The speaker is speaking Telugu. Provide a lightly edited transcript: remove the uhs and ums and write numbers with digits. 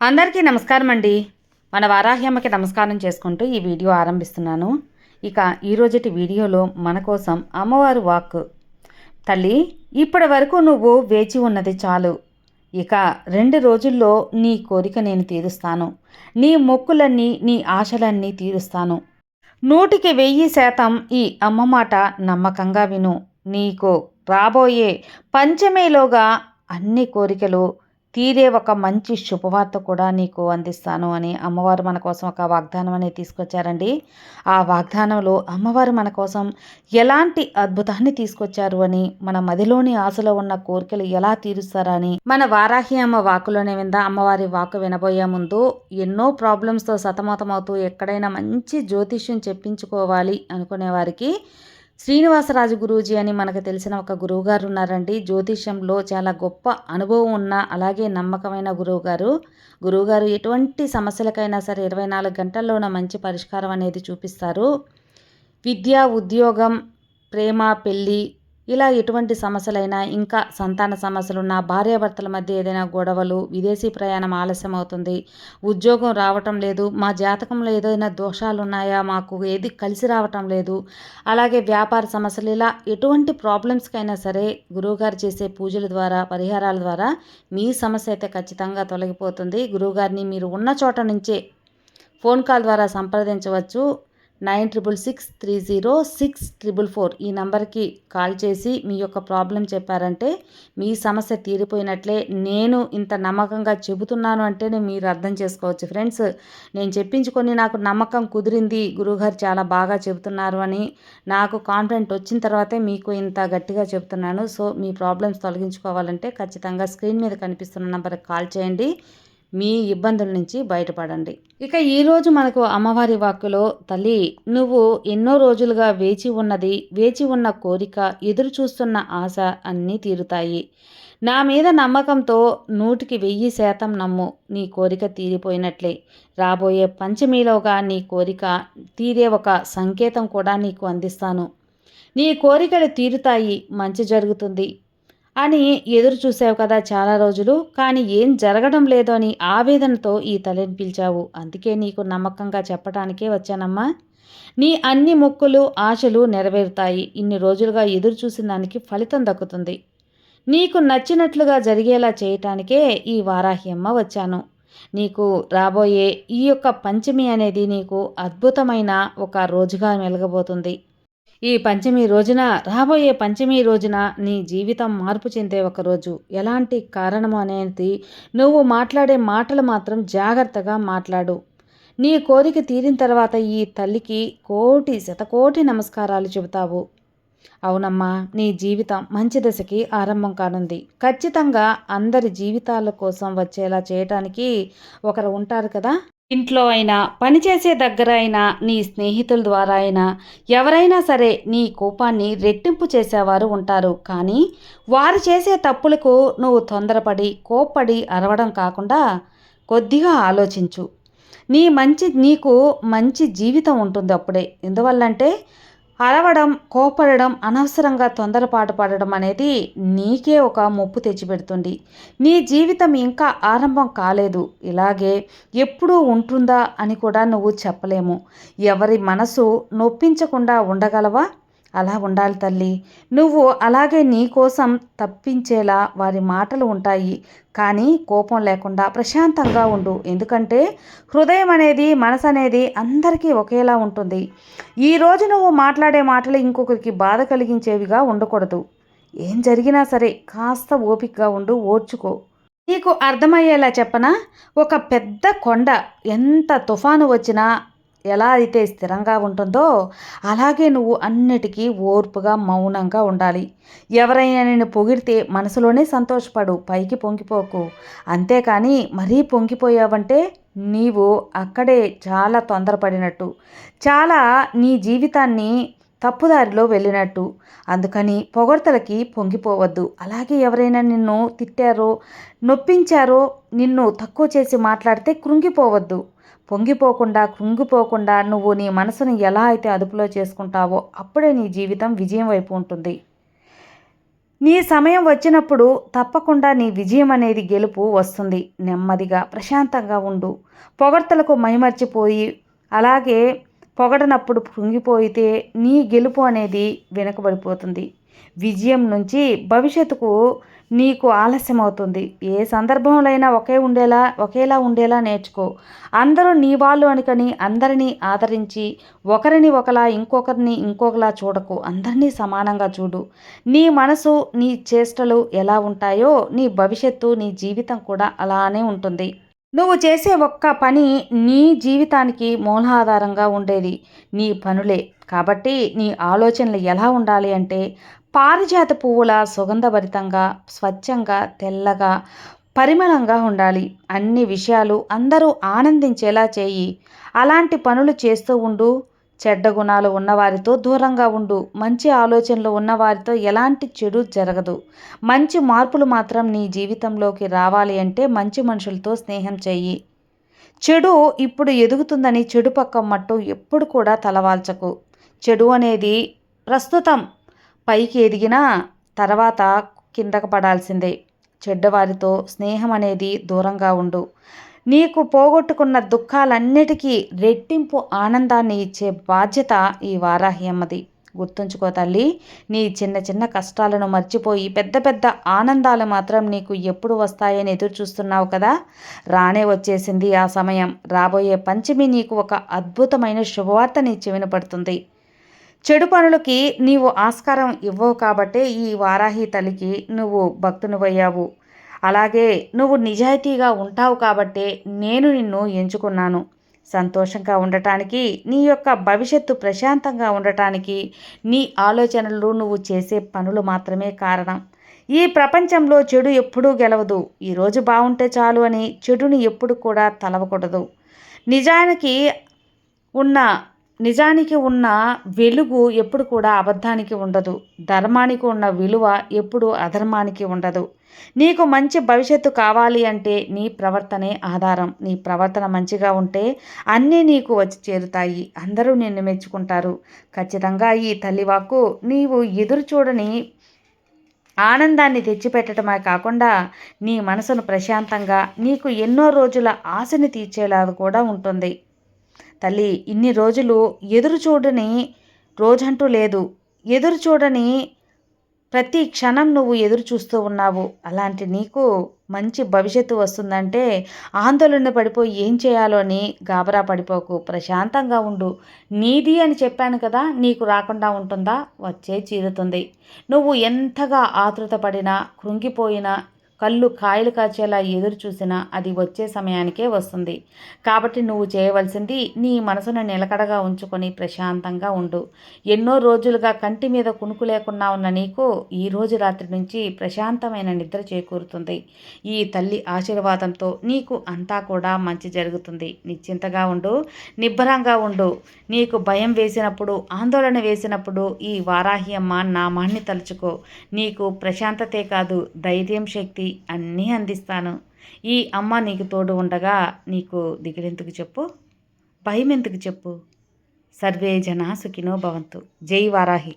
అందరికీ నమస్కారం అండి. మన వారాహ్యమ్మకి నమస్కారం చేసుకుంటూ ఈ వీడియో ఆరంభిస్తున్నాను. ఇక ఈరోజుటి వీడియోలో మన కోసం అమ్మవారు వాక్కు. తల్లి, ఇప్పటి వరకు నువ్వు వేచి ఉన్నది చాలు. ఇక 2 రోజుల్లో నీ కోరిక నేను తీరుస్తాను. నీ మొక్కులన్నీ, నీ ఆశలన్నీ తీరుస్తాను. 100కి 1000% ఈ అమ్మ మాట నమ్మకంగా విను. నీకు రాబోయే పంచమేలోగా అన్ని కోరికలు తీరే ఒక మంచి శుభవార్త కూడా నీకు అందిస్తాను అని అమ్మవారు మన కోసం ఒక వాగ్దానం అనేది తీసుకొచ్చారండి. ఆ వాగ్దానంలో అమ్మవారు మన కోసం ఎలాంటి అద్భుతాన్ని తీసుకొచ్చారు అని, మన మదిలోని ఆశలో ఉన్న కోరికలు ఎలా తీరుస్తారని మన వారాహి అమ్మ వాక్కులోనే విందా. అమ్మవారి వాక్కు వినబోయే ముందు ఎన్నో ప్రాబ్లమ్స్తో సతమతమవుతూ ఎక్కడైనా మంచి జ్యోతిష్యం చెప్పించుకోవాలి అనుకునే వారికి శ్రీనివాసరాజు గురూజీ అని మనకు తెలిసిన ఒక గురువుగారు ఉన్నారండి. జ్యోతిష్యంలో చాలా గొప్ప అనుభవం ఉన్న, అలాగే నమ్మకమైన గురువుగారు ఎటువంటి సమస్యలకైనా సరే 24 గంటల్లోన మంచి పరిష్కారం అనేది చూపిస్తారు. విద్య, ఉద్యోగం, ప్రేమ, పెళ్ళి, ఇలా ఎటువంటి సమస్యలైనా, ఇంకా సంతాన సమస్యలున్నా, భార్యాభర్తల మధ్య ఏదైనా గొడవలు, విదేశీ ప్రయాణం ఆలస్యం అవుతుంది, ఉద్యోగం రావటం లేదు, మా జాతకంలో ఏదైనా దోషాలు ఉన్నాయా, మాకు ఏది కలిసి రావటం లేదు, అలాగే వ్యాపార సమస్యలు, ఇలా ఎటువంటి ప్రాబ్లమ్స్కైనా సరే గురువుగారు చేసే పూజల ద్వారా, పరిహారాల ద్వారా మీ సమస్య అయితే ఖచ్చితంగా తొలగిపోతుంది. గురువుగారిని మీరు ఉన్న చోట నుంచే ఫోన్ కాల్ ద్వారా సంప్రదించవచ్చు. 96306044 ఈ నంబర్కి కాల్ చేసి మీ యొక్క ప్రాబ్లం చెప్పారంటే మీ సమస్య తీరిపోయినట్లే. నేను ఇంత నమ్మకంగా చెబుతున్నాను అంటేనే మీరు అర్థం చేసుకోవచ్చు ఫ్రెండ్స్. నేను చెప్పించుకొని నాకు నమ్మకం కుదిరింది, గురువుగారు చాలా బాగా చెబుతున్నారు అని నాకు కాన్ఫిడెంట్ వచ్చిన తర్వాతే మీకు ఇంత గట్టిగా చెప్తున్నాను. సో మీ ప్రాబ్లమ్స్ తొలగించుకోవాలంటే ఖచ్చితంగా స్క్రీన్ మీద కనిపిస్తున్న నంబర్కి కాల్ చేయండి. మీ ఇబ్బందుల నుంచి బయటపడండి. ఇక ఈరోజు మనకు అమ్మవారి వాక్కులో, తల్లి, నువ్వు ఎన్నో రోజులుగా వేచి ఉన్న కోరిక, ఎదురు చూస్తున్న ఆశ అన్నీ తీరుతాయి. నా మీద నమ్మకంతో 100కి 1000% నమ్ము. నీ కోరిక తీరిపోయినట్లే. రాబోయే పంచమిలోగా నీ కోరిక తీరే ఒక సంకేతం కూడా నీకు అందిస్తాను. నీ కోరికలు తీరుతాయి, మంచి జరుగుతుంది అని ఎదురు చూసావు కదా చాలా రోజులు. కానీ ఏం జరగడం లేదో అని ఆవేదనతో ఈ తల్లిని పిలిచావు. అందుకే నీకు నమ్మకంగా చెప్పడానికే వచ్చానమ్మా. నీ అన్ని మొక్కులు, ఆశలు నెరవేరుతాయి. ఇన్ని రోజులుగా ఎదురు చూసిన దానికి ఫలితం దక్కుతుంది. నీకు నచ్చినట్లుగా జరిగేలా చేయటానికే ఈ వారాహి అమ్మ వచ్చాను. నీకు రాబోయే ఈ యొక్క పంచమి అనేది నీకు అద్భుతమైన ఒక రోజుగా మెలగబోతుంది. రాబోయే పంచమి రోజున నీ జీవితం మార్పు చెందే ఒక రోజు. ఎలాంటి కారణము అనేది నువ్వు మాట్లాడే మాటలు మాత్రం జాగ్రత్తగా మాట్లాడు. నీ కోరిక తీరిన తర్వాత ఈ తల్లికి శతకోటి నమస్కారాలు చెబుతావు. అవునమ్మా, నీ జీవితం మంచి దశకి ఆరంభం కానుంది. ఖచ్చితంగా అందరి జీవితాల కోసం వచ్చేలా చేయటానికి ఒకరు ఉంటారు కదా. ఇంట్లో అయినా, పనిచేసే దగ్గర అయినా, నీ స్నేహితుల ద్వారా అయినా, ఎవరైనా సరే నీ కోపాన్ని రెట్టింపు చేసేవారు ఉంటారు. కానీ వారు చేసే తప్పులకు నువ్వు తొందరపడి కోప్పడి అరవడం కాకుండా కొద్దిగా ఆలోచించు. నీకు మంచి జీవితం ఉంటుంది అప్పుడే. ఎందువల్లంటే అరవడం, కోపడడం, అనవసరంగా తొందరపాటు పడడం అనేది నీకే ఒక ముప్పు తెచ్చిపెడుతుంది. నీ జీవితం ఇంకా ఆరంభం కాలేదు, ఇలాగే ఎప్పుడూ ఉంటుందా అని కూడా నువ్వు చెప్పలేము. ఎవరి మనసు నొప్పించకుండా ఉండగలవా? అలా ఉండాలి తల్లి. నువ్వు అలాగే నీ కోసం తప్పించేలా వారి మాటలు ఉంటాయి. కానీ కోపం లేకుండా ప్రశాంతంగా ఉండు. ఎందుకంటే హృదయం అనేది, మనసు అనేది అందరికీ ఒకేలా ఉంటుంది. ఈరోజు నువ్వు మాట్లాడే మాటలు ఇంకొకరికి బాధ కలిగించేవిగా ఉండకూడదు. ఏం జరిగినా సరే కాస్త ఓపికగా ఉండు, ఓర్చుకో. నీకు అర్థమయ్యేలా చెప్పనా? ఒక పెద్ద కొండ ఎంత తుఫాను వచ్చినా ఎలా అయితే స్థిరంగా ఉంటుందో అలాగే నువ్వు అన్నిటికీ ఓర్పుగా, మౌనంగా ఉండాలి. ఎవరైనా నిన్ను పొగిడితే మనసులోనే సంతోషపడు, పైకి పొంగిపోకు. అంతేకాని మరీ పొంగిపోయావంటే నీవు అక్కడే చాలా తొందరపడినట్టు, చాలా నీ జీవితాన్ని తప్పుదారిలో వెళ్ళినట్టు. అందుకని పొగడ్తలకి పొంగిపోవద్దు. అలాగే ఎవరైనా నిన్ను తిట్టారో, నొప్పించారో, నిన్ను తక్కువ చేసి మాట్లాడితే కృంగిపోవద్దు. కృంగిపోకుండా నువ్వు నీ మనసును ఎలా అయితే అదుపులో చేసుకుంటావో అప్పుడే నీ జీవితం విజయం వైపు ఉంటుంది. నీ సమయం వచ్చినప్పుడు తప్పకుండా నీ విజయం అనేది గెలుపు వస్తుంది. నెమ్మదిగా ప్రశాంతంగా ఉండు. పొగడ్తలకు మైమర్చిపోయి అలాగే పొగడనప్పుడు కృంగిపోయితే నీ గెలుపు అనేది వెనుకబడిపోతుంది. విజయం నుంచి భవిష్యత్తుకు నీకు ఆలస్యమవుతుంది. ఏ సందర్భంలో అయినా ఒకేలా ఉండేలా నేర్చుకో. అందరూ నీ వాళ్ళు అనుకని అందరినీ ఆదరించి ఒకరిని ఒకలా ఇంకొకరిని ఇంకొకలా చూడకు. అందరినీ సమానంగా చూడు. నీ మనసు నీ చేష్టలు ఎలా ఉంటాయో నీ భవిష్యత్తు నీ జీవితం కూడా అలానే ఉంటుంది. నువ్వు చేసే ఒక్క పని నీ జీవితానికి మూలాధారంగా ఉండేది నీ పనులే. కాబట్టి నీ ఆలోచనలు ఎలా ఉండాలి అంటే పారిజాత పువ్వుల సుగంధభరితంగా, స్వచ్ఛంగా, తెల్లగా, పరిమళంగా ఉండాలి. అన్ని విషయాలు అందరూ ఆనందించేలా చేయి. అలాంటి పనులు చేస్తూ ఉండు. చెడ్డ గుణాలు ఉన్నవారితో దూరంగా ఉండు. మంచి ఆలోచనలు ఉన్నవారితో ఎలాంటి చెడు జరగదు. మంచి మార్పులు మాత్రం నీ జీవితంలోకి రావాలి అంటే మంచి మనుషులతో స్నేహం చెయ్యి. చెడు ఇప్పుడు ఎదుగుతుందని చెడు పక్క మట్టు ఎప్పుడు కూడా తలవాల్చకు. చెడు అనేది ప్రస్తుతం పైకి ఎదిగినా తర్వాత కిందకు పడాల్సిందే. చెడ్డవారితో స్నేహం అనేది దూరంగా ఉండు. నీకు పోగొట్టుకున్న దుఃఖాలన్నిటికీ రెట్టింపు ఆనందాన్ని ఇచ్చే బాధ్యత ఈ వారాహి అమ్మది. గుర్తుంచుకో తల్లి. నీ చిన్న చిన్న కష్టాలను మర్చిపోయి పెద్ద పెద్ద ఆనందాలు మాత్రం నీకు ఎప్పుడు వస్తాయని ఎదురు చూస్తున్నావు కదా, రానే వచ్చేసింది ఆ సమయం. రాబోయే పంచమి నీకు ఒక అద్భుతమైన శుభవార్త నీ చెవిన పడుతుంది. చెడు పనులకి నీవు ఆస్కారం ఇవ్వవు కాబట్టే ఈ వారాహి తల్లికి నువ్వు భక్తునివయ్యావు. అలాగే నువ్వు నిజాయితీగా ఉంటావు కాబట్టే నేను నిన్ను ఎంచుకున్నాను. సంతోషంగా ఉండటానికి, నీ యొక్క భవిష్యత్తు ప్రశాంతంగా ఉండటానికి నీ ఆలోచనలు, నువ్వు చేసే పనులు మాత్రమే కారణం. ఈ ప్రపంచంలో చెడు ఎప్పుడూ గెలవదు. ఈరోజు బాగుంటే చాలు అని చెడుని ఎప్పుడు కూడా తలవకూడదు. నిజానికి ఉన్న నిజానికి ఉన్న వెలుగు ఎప్పుడు కూడా అబద్ధానికి ఉండదు. ధర్మానికి ఉన్న విలువ ఎప్పుడు అధర్మానికి ఉండదు. నీకు మంచి భవిష్యత్తు కావాలి అంటే నీ ప్రవర్తనే ఆధారం. నీ ప్రవర్తన మంచిగా ఉంటే అన్నీ నీకు వచ్చి చేరుతాయి. అందరూ నిన్ను మెచ్చుకుంటారు. ఖచ్చితంగా ఈ తల్లివాక్కు నీవు ఎదురు చూడని ఆనందాన్ని తెచ్చిపెట్టడమే కాకుండా నీ మనసును ప్రశాంతంగా, నీకు ఎన్నో రోజుల ఆశని తీర్చేలా కూడా ఉంటుంది. తల్లి, ఇన్ని రోజులు ఎదురు చూడని రోజంటూ లేదు. ఎదురు చూడని ప్రతి క్షణం నువ్వు ఎదురు చూస్తూ ఉన్నావు. అలాంటి నీకు మంచి భవిష్యత్తు వస్తుందంటే ఆందోళన పడిపోయి ఏం చేయాలో అని గాబరా పడిపోకు. ప్రశాంతంగా ఉండు. నీది అని చెప్పాను కదా, నీకు రాకుండా ఉంటుందా? వచ్చే చీరుతుంది. నువ్వు ఎంతగా ఆతృత పడినా, కృంగిపోయినా, కళ్ళు కాయలు కాచేలా ఎదురు చూసినా అది వచ్చే సమయానికే వస్తుంది. కాబట్టి నువ్వు చేయవలసింది నీ మనసును నిలకడగా ఉంచుకొని ప్రశాంతంగా ఉండు. ఎన్నో రోజులుగా కంటి మీద కునుకు లేకుండా ఉన్న నీకు ఈ రోజు రాత్రి నుంచి ప్రశాంతమైన నిద్ర చేకూరుతుంది. ఈ తల్లి ఆశీర్వాదంతో నీకు అంతా కూడా మంచి జరుగుతుంది. నిశ్చింతగా ఉండు, నిబ్బరంగా ఉండు. నీకు భయం వేసినప్పుడు, ఆందోళన వేసినప్పుడు ఈ వారాహి అమ్మ నామాన్ని తలుచుకో. నీకు ప్రశాంతతే కాదు, ధైర్యం, శక్తి అన్నీ అందిస్తాను. ఈ అమ్మ నీకు తోడు ఉండగా నీకు దిగులెందుకు చెప్పు, భయం ఎందుకు చెప్పు. సర్వే జనా సుఖినో భవంతు. జై వారాహి.